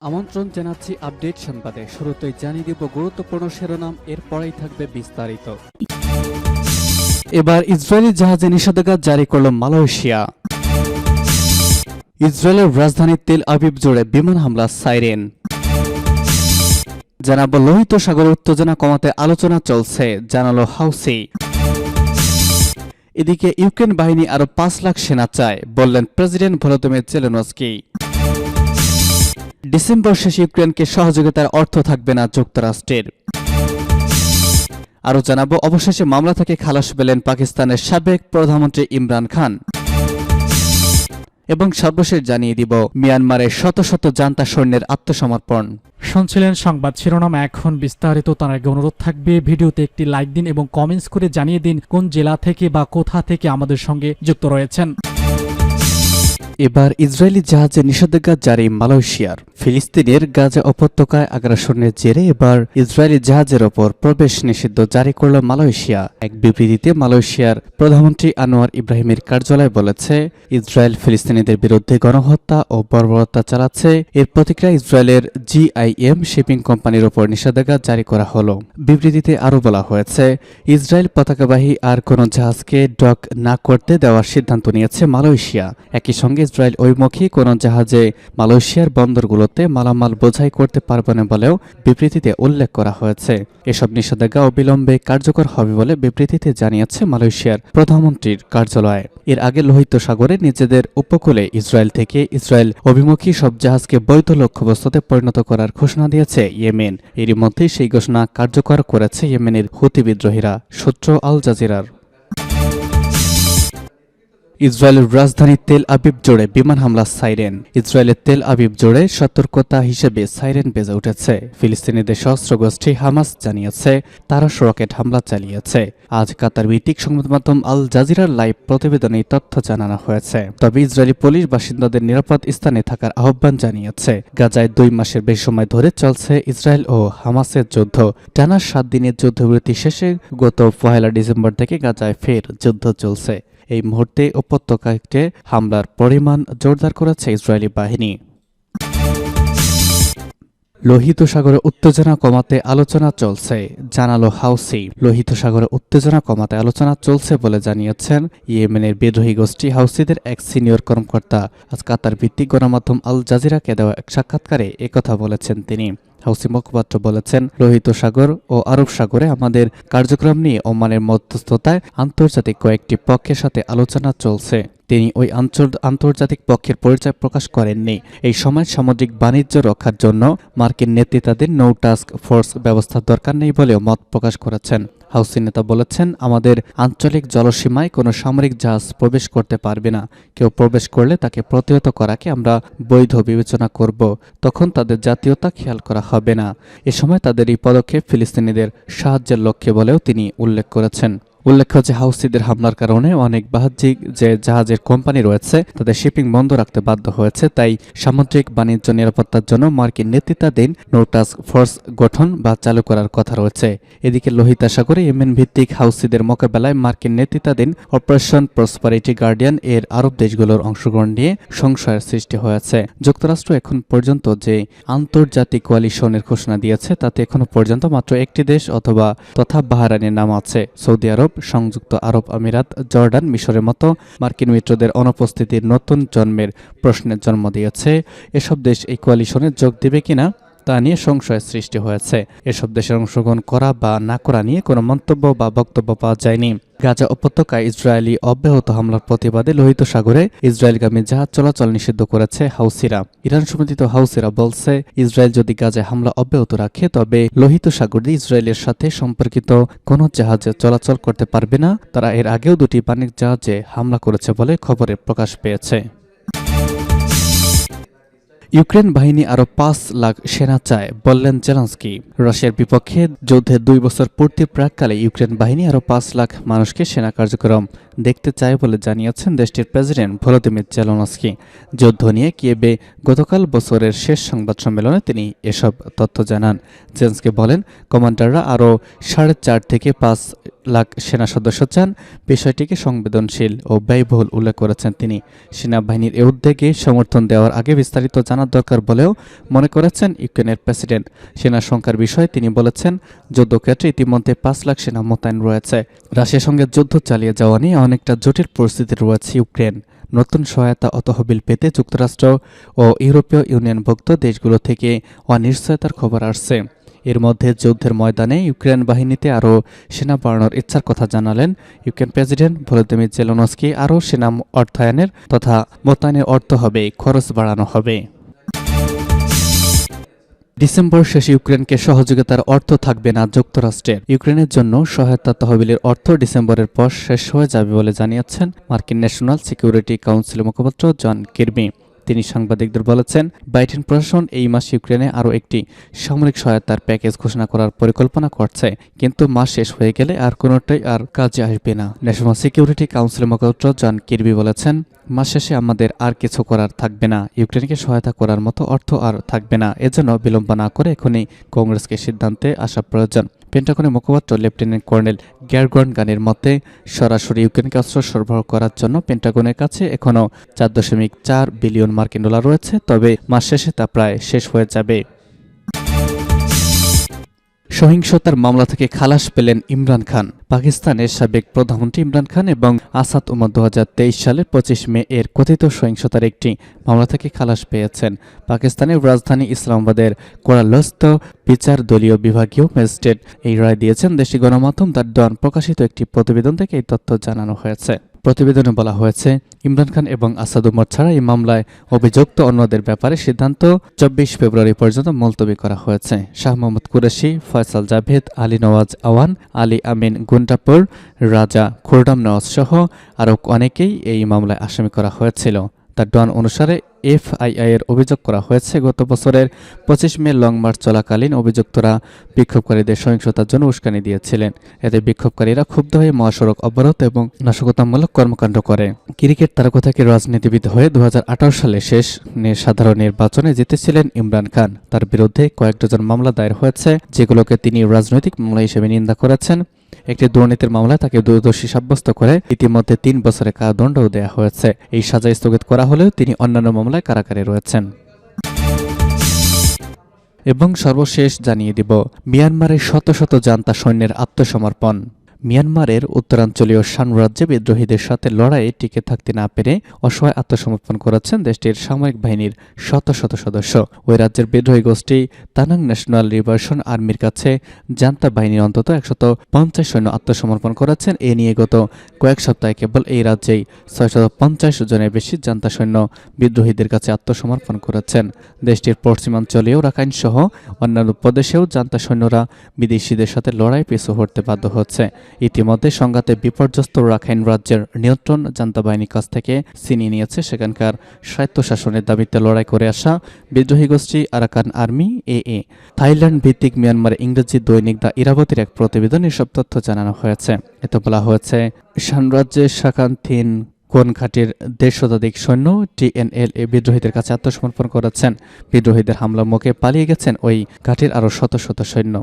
আমন্ত্রণ জানাচ্ছি আপডেট সংবাদে। শুরুতেই জানিয়ে দিব গুরুত্বপূর্ণ শিরোনাম, এরপরেই থাকবে বিস্তারিত। এবার ইসরায়েলি জাহাজে নিষেধাজ্ঞা জারি করল মালয়েশিয়া। ইসরায়েলের রাজধানী তেল আবিব জুড়ে বিমান হামলা সাইরেন। জানাবো লোহিত সাগরের উত্তেজনা কমাতে আলোচনা চলছে, জানালো হাউসি। এদিকে ইউক্রেন বাহিনী আরো 5 লাখ সেনা চায়, বললেন প্রেসিডেন্ট ভলোদিমির জেলেনস্কি। ডিসেম্বর শেষে ইউক্রেনকে সহযোগিতার অর্থ থাকবে না যুক্তরাষ্ট্রের। আরও জানাবো অবশেষে মামলা থেকে খালাস পেলেন পাকিস্তানের সাবেক প্রধানমন্ত্রী ইমরান খান। এবং সর্বশেষ জানিয়ে দিব মিয়ানমারে শত শত জান্তা সৈন্যের আত্মসমর্পণ। শুনছিলেন সংবাদ শিরোনাম, এখন বিস্তারিত। তার আগে অনুরোধ থাকবে ভিডিওতে একটি লাইক দিন এবং কমেন্টস করে জানিয়ে দিন কোন জেলা থেকে বা কোথা থেকে আমাদের সঙ্গে যুক্ত রয়েছেন। এবার ইসরায়েলি জাহাজে নিষেধাজ্ঞা জারি মালয়েশিয়ার। ফিলিস্তিনের গাজা উপত্যকায় আগ্রাসনের জেরে এবার ইসরায়েলি জাহাজের ওপর প্রবেশ নিষিদ্ধ জারি করল মালয়েশিয়া। এক বিবৃতিতে মালয়েশিয়ার প্রধানমন্ত্রী আনোয়ার ইব্রাহিমের কার্যালয় বলেছে, ইসরায়েল ফিলিস্তিনিদের বিরুদ্ধে গণহত্যা ও বর্বরতা চালাচ্ছে। এর প্রতিক্রিয়া ইসরায়েলের GIM শিপিং কোম্পানির ওপর নিষেধাজ্ঞা জারি করা হলো। বিবৃতিতে আরও বলা হয়েছে, ইসরায়েল পতাকাবাহী আর কোনো জাহাজকে ডক না করতে দেওয়ার সিদ্ধান্ত নিয়েছে মালয়েশিয়া। একই সঙ্গে ইসরায়েল ওইমুখী কোনো জাহাজে মালয়েশিয়ার বন্দরগুলোতে মালামাল বোঝাই করতে পারবে না বলেও বিবৃতিতে উল্লেখ করা হয়েছে। এসব নিষেধাজ্ঞা অবিলম্বে কার্যকর হবে বলে বিবৃতিতে জানিয়েছে মালয়েশিয়ার প্রধানমন্ত্রীর কার্যালয়। এর আগে লোহিত সাগরে নিজেদের উপকূলে ইসরায়েল থেকে ইসরায়েল অভিমুখী সব জাহাজকে বৈধ লক্ষ্যবস্তুতে পরিণত করার ঘোষণা দিয়েছে ইয়েমেন। এরই মধ্যে সেই ঘোষণা কার্যকর করেছে ইয়েমেনের হুতি বিদ্রোহীরা, সূত্র আল জাজিরার। ইসরায়েলের রাজধানী তেল আবিব জুড়ে বিমান হামলা সাইরেন। ইসরায়েলের তেল আবিব জুড়ে সতর্কতা হিসেবে সাইরেন বেজে উঠেছে। ফিলিস্তিনিদের সশস্ত্র গোষ্ঠী হামাস জানিয়েছে তারা রকেট হামলা চালিয়েছে। আজ কাতার ভিত্তিক সংবাদ মাধ্যম আল জাজিরার লাইভ প্রতিবেদনে এই তথ্য জানানো হয়েছে। তবে ইসরায়েলি পুলিশ বাসিন্দাদের নিরাপদ স্থানে থাকার আহ্বান জানিয়েছে। গাজায় 2 মাসের বেশি সময় ধরে চলছে ইসরায়েল ও হামাসের যুদ্ধ। টানা 7 দিনের যুদ্ধবিরতি শেষে গত 1 ডিসেম্বর থেকে গাজায় ফের যুদ্ধ চলছে। এই মুহূর্তে উপত্যকাতে হামলার পরিমাণ জোরদার করেছে ইসরায়েলি বাহিনী। লোহিত সাগরে উত্তেজনা কমাতে আলোচনা চলছে, জানালো হাউসি। লোহিত সাগরে উত্তেজনা কমাতে আলোচনা চলছে বলে জানিয়েছেন ইয়েমেনের বিদ্রোহী গোষ্ঠী হাউসিদের এক সিনিয়র কর্মকর্তা। আজ কাতার ভিত্তিক গণমাধ্যম আল জাজিরাকে দেওয়া এক সাক্ষাৎকারে একথা বলেছেন তিনি। হাউসি মুখপাত্র বলেছেন, লোহিত সাগর ও আরব সাগরে আমাদের কার্যক্রম নিয়ে ওমানের মধ্যস্থতায় আন্তর্জাতিক কয়েকটি পক্ষের সাথে আলোচনা চলছে। তিনি ওই আন্তর্জাতিক পক্ষের পরিচয় প্রকাশ করেননি। এই সময় সামুদ্রিক বাণিজ্য রক্ষার জন্য মার্কিন নেতৃত্বাধীন নৌ টাস্ক ফোর্স ব্যবস্থার দরকার নেই বলেও মত প্রকাশ করেছেন। হাউসি নেতা বলেছেন, আমাদের আঞ্চলিক জলসীমায় কোনো সামরিক জাহাজ প্রবেশ করতে পারবে না। কেউ প্রবেশ করলে তাকে প্রতিহত করাকে আমরা বৈধ বিবেচনা করব। তখন তাদের জাতীয়তা খেয়াল করা হবে না। এ সময় তাদের এই পদক্ষেপ ফিলিস্তিনিদের সাহায্যের লক্ষ্যে বলেও তিনি উল্লেখ করেছেন। উল্লেখ্য যে হাউসিদের হামলার কারণে অনেক বাহ্যিক যে জাহাজের কোম্পানি রয়েছে তাদের শিপিং বন্ধ রাখতে বাধ্য হয়েছে। তাই সামুদ্রিক বাণিজ্য নিরাপত্তার জন্য মার্কিন নেতৃত্বাধীন নৌ টাস্ক ফোর্স গঠন বা চালু করার কথা রয়েছে। এদিকে লোহিত সাগরে ইয়েমেন ভিত্তিক হাউসিদের মোকাবেলায় মার্কিন নেতৃত্বাধীন অপারেশন প্রসপারিটি গার্ডিয়ান এর আরব দেশগুলোর অংশগ্রহণ নিয়ে সংশয়ের সৃষ্টি হয়েছে। যুক্তরাষ্ট্র এখন পর্যন্ত যে আন্তর্জাতিক কোয়ালিশনের ঘোষণা দিয়েছে তাতে এখনো পর্যন্ত মাত্র একটি দেশ তথা বাহরাইনের নাম আছে। সৌদি আরব, সংযুক্ত আরব আমিরাত, জর্ডান, মিশরের মতো মার্কিন মিত্রদের অনুপস্থিতির নতুন জন্মের প্রশ্নের জন্ম দিয়েছে। এসব দেশ এই কোয়ালিশনে যোগ দেবে কিনা তা নিয়ে সংশয়ের সৃষ্টি হয়েছে। এসব দেশের অংশগ্রহণ করা বা না করা নিয়ে কোনো মন্তব্য বা বক্তব্য পাওয়া যায়নি। গাজা উপত্যকায় ইসরায়েলি অব্যাহত হামলার প্রতিবাদে লোহিত সাগরে ইসরায়েলগামী জাহাজ চলাচল নিষিদ্ধ করেছে হাউসিরা। ইরান সমর্থিত হাউসিরা বলছে, ইসরায়েল যদি গাজায় হামলা অব্যাহত রাখে তবে লোহিত সাগরে ইসরায়েলের সাথে সম্পর্কিত কোনো জাহাজে চলাচল করতে পারবে না। তারা এর আগেও 2টি বাণিজ্য জাহাজে হামলা করেছে বলে খবরে প্রকাশ পেয়েছে। ইউক্রেন বাহিনী আরো 5 লাখ সেনা চায়, বললেন জেলেনস্কি। রাশিয়ার বিপক্ষে যুদ্ধের 2 বছর পূর্তির প্রাককালে ইউক্রেন বাহিনী আরো 5 লাখ মানুষকে সেনা কার্যক্রম দেখতে চায় বলে জানিয়েছেন দেশটির প্রেসিডেন্ট ভলোদিমির জেলেনস্কি। যুদ্ধ নিয়ে কিয়েভে গতকাল বছরের শেষ সংবাদ সম্মেলনে তিনি এসব তথ্য জানান। জেলেনস্কি বলেন, কমান্ডাররা আরও 4.5 থেকে 5 লাখ সেনা সদস্য চান, বিষয়টিকে সংবেদনশীল ও ব্যয়বহুল উল্লেখ করেছেন তিনি। সেনাবাহিনীর এ উদ্যোগে সমর্থন দেওয়ার আগে বিস্তারিত জানার দরকার বলেও মনে করেছেন ইউক্রেনের প্রেসিডেন্ট। সেনা সংখ্যার বিষয়ে তিনি বলেছেন, যুদ্ধক্ষেত্রে ইতিমধ্যে 5 লাখ সেনা মোতায়েন রয়েছে। রাশিয়ার সঙ্গে যুদ্ধ চালিয়ে যাওয়া নিয়ে অনেকটা জটিল পরিস্থিতি রয়েছে ইউক্রেন। নতুন সহায়তা ও তহবিল পেতে যুক্তরাষ্ট্র ও ইউরোপীয় ইউনিয়নভুক্ত দেশগুলো থেকে অনিশ্চয়তার খবর আসছে। এর মধ্যে যুদ্ধের ময়দানে ইউক্রেন বাহিনীতে আরও সেনা বাড়ানোর ইচ্ছার কথা জানালেন ইউক্রেন প্রেসিডেন্ট ভলোদিমির জেলেনস্কি। আরও সেনা অর্থায়নের তথা মোতায়েনের অর্থ হবে খরচ বাড়ানো হবে। ডিসেম্বর শেষে ইউক্রেনকে সহযোগিতার অর্থ থাকবে না যুক্তরাষ্ট্রের। ইউক্রেনের জন্য সহায়তা তহবিলের অর্থ ডিসেম্বরের পর শেষ হয়ে যাবে বলে জানিয়েছেন মার্কিন ন্যাশনাল সিকিউরিটি কাউন্সিলের মুখপাত্র জন কির্বি। তিনি সাংবাদিকদের বলেছেন, বাইডেন প্রশাসন এই মাসে ইউক্রেনে আরও একটি সামরিক সহায়তার প্যাকেজ ঘোষণা করার পরিকল্পনা করছে, কিন্তু মাস শেষ হয়ে গেলে আর কোনোটাই আর কাজে আসবে না। ন্যাশনাল সিকিউরিটি কাউন্সিলের মুখপাত্র জন কির্বি বলেছেন, মাস শেষে আমাদের আর কিছু করার থাকবে না, ইউক্রেনকে সহায়তা করার মতো অর্থ আর থাকবে না। এজন্য বিলম্ব না করে এখনই কংগ্রেসকে সিদ্ধান্তে আসা প্রয়োজন। পেন্টাগনের মুখপাত্র লেফটেন্যান্ট কর্নেল গ্যারগন গানের মতে, সরাসরি ইউক্রেনকে অস্ত্র সরবরাহ করার জন্য পেন্টাগনের কাছে এখনও 4.4 বিলিয়ন মার্কিন ডলার রয়েছে, তবে মাস শেষে তা প্রায় শেষ হয়ে যাবে। সহিংসতার মামলা থেকে খালাস পেলেন ইমরান খান। পাকিস্তানের সাবেক প্রধানমন্ত্রী ইমরান খান এবং আসাদ উমর 2023 সালের 25 মে এর কথিত সহিংসতার একটি মামলা থেকে খালাস পেয়েছেন। পাকিস্তানের রাজধানী ইসলামাবাদের কোরালস্ত বিচার দলীয় বিভাগীয় ম্যাজিস্ট্রেট এই রায় দিয়েছেন। দেশি গণমাধ্যম দ্য ডন প্রকাশিত একটি প্রতিবেদন থেকে এই তথ্য জানানো হয়েছে। প্রতিবেদনে বলা হয়েছে, ইমরান খান এবং আসাদ উমর ছাড়া এই মামলায় অভিযুক্ত অন্যদের ব্যাপারে সিদ্ধান্ত 24 ফেব্রুয়ারি পর্যন্ত মুলতবি করা হয়েছে। শাহ মোহাম্মদ কুরেশি, ফয়সাল জাভেদ, আলী নওয়াজ আওয়ান, আলী আমিন গুন্ডাপুর, রাজা খুররাম নওয়াজ সহ আরও অনেকেই এই মামলায় আসামি করা হয়েছিল। দ্য ডন অনুসারে এফআইআই এর অভিযোগ করা হয়েছে, গত বছরের 25 মে লং মার্চ চলাকালীন অভিযুক্তরা বিক্ষোভকারীদের সহিংসতার জন্য উস্কানি দিয়েছিলেন। এতে বিক্ষোভকারীরা ক্ষুব্ধ হয়ে মহাসড়ক অবরোধ এবং নাশকতামূলক কর্মকাণ্ড করে। ক্রিকেট তারকা থেকে রাজনীতিবিদ হয়ে 2018 সালে শেষ সাধারণ নির্বাচনে জিতেছিলেন ইমরান খান। তার বিরুদ্ধে কয়েক ডজন মামলা দায়ের হয়েছে, যেগুলোকে তিনি রাজনৈতিক মামলা হিসেবে নিন্দা করেছেন। একটি দুর্নীতির মামলায় তাকে দোষী সাব্যস্ত করে ইতিমধ্যে 3 বছরের কারাদণ্ডও দেওয়া হয়েছে। এই সাজা স্থগিত করা হলেও তিনি অন্যান্য মামলায় কারাগারে রয়েছেন। এবং সর্বশেষ জানিয়ে দিব, মিয়ানমারের শত শত জান্তা সৈন্যের আত্মসমর্পণ। মিয়ানমারের উত্তরাঞ্চলীয় শান রাজ্যে বিদ্রোহীদের সাথে লড়াইয়ে টিকে থাকতে না পেরে অসহায় আত্মসমর্পণ করেছেন দেশটির সামরিক বাহিনীর শত শত সদস্য। ওই রাজ্যের বিদ্রোহী গোষ্ঠী তানাং ন্যাশনাল লিবারেশন আর্মির কাছে জান্তা বাহিনীর অন্তত 150 সৈন্য আত্মসমর্পণ করেছেন। এ নিয়ে গত কয়েক সপ্তাহে কেবল এই রাজ্যেই 650 জনের বেশি জান্তা সৈন্য বিদ্রোহীদের কাছে আত্মসমর্পণ করেছেন। দেশটির পশ্চিমাঞ্চলীয় রাখাইন সহ অন্যান্য প্রদেশেও জান্তা সৈন্যরা বিদেশিদের সাথে লড়াই পিছু হটতে বাধ্য হচ্ছে। ইতিমধ্যে সংঘাতে বিপর্যস্ত রাখাইন রাজ্যের নিয়ন্ত্রণ জান্তা বাহিনীর কাছ থেকে ছিনিয়ে নিয়েছে সেখানকার স্বায়ত্তশাসনের দাবিতে লড়াই করে আসা বিদ্রোহী গোষ্ঠী আরাকান আর্মি এএ। থাইল্যান্ড ভিত্তিক মিয়ানমার ইংরেজি দৈনিক দ্য ইরাবতীর এক প্রতিবেদনে এসব তথ্য জানানো হয়েছে। এতে বলা হয়েছে, শান রাজ্যের শাকান্থিন কোন ঘাটির 150 শতাধিক সৈন্য টিএনএল এ বিদ্রোহীদের কাছে আত্মসমর্পণ করেছেন। বিদ্রোহীদের হামলার মুখে পালিয়ে গেছেন ওই ঘাটির আরও শত শত সৈন্য।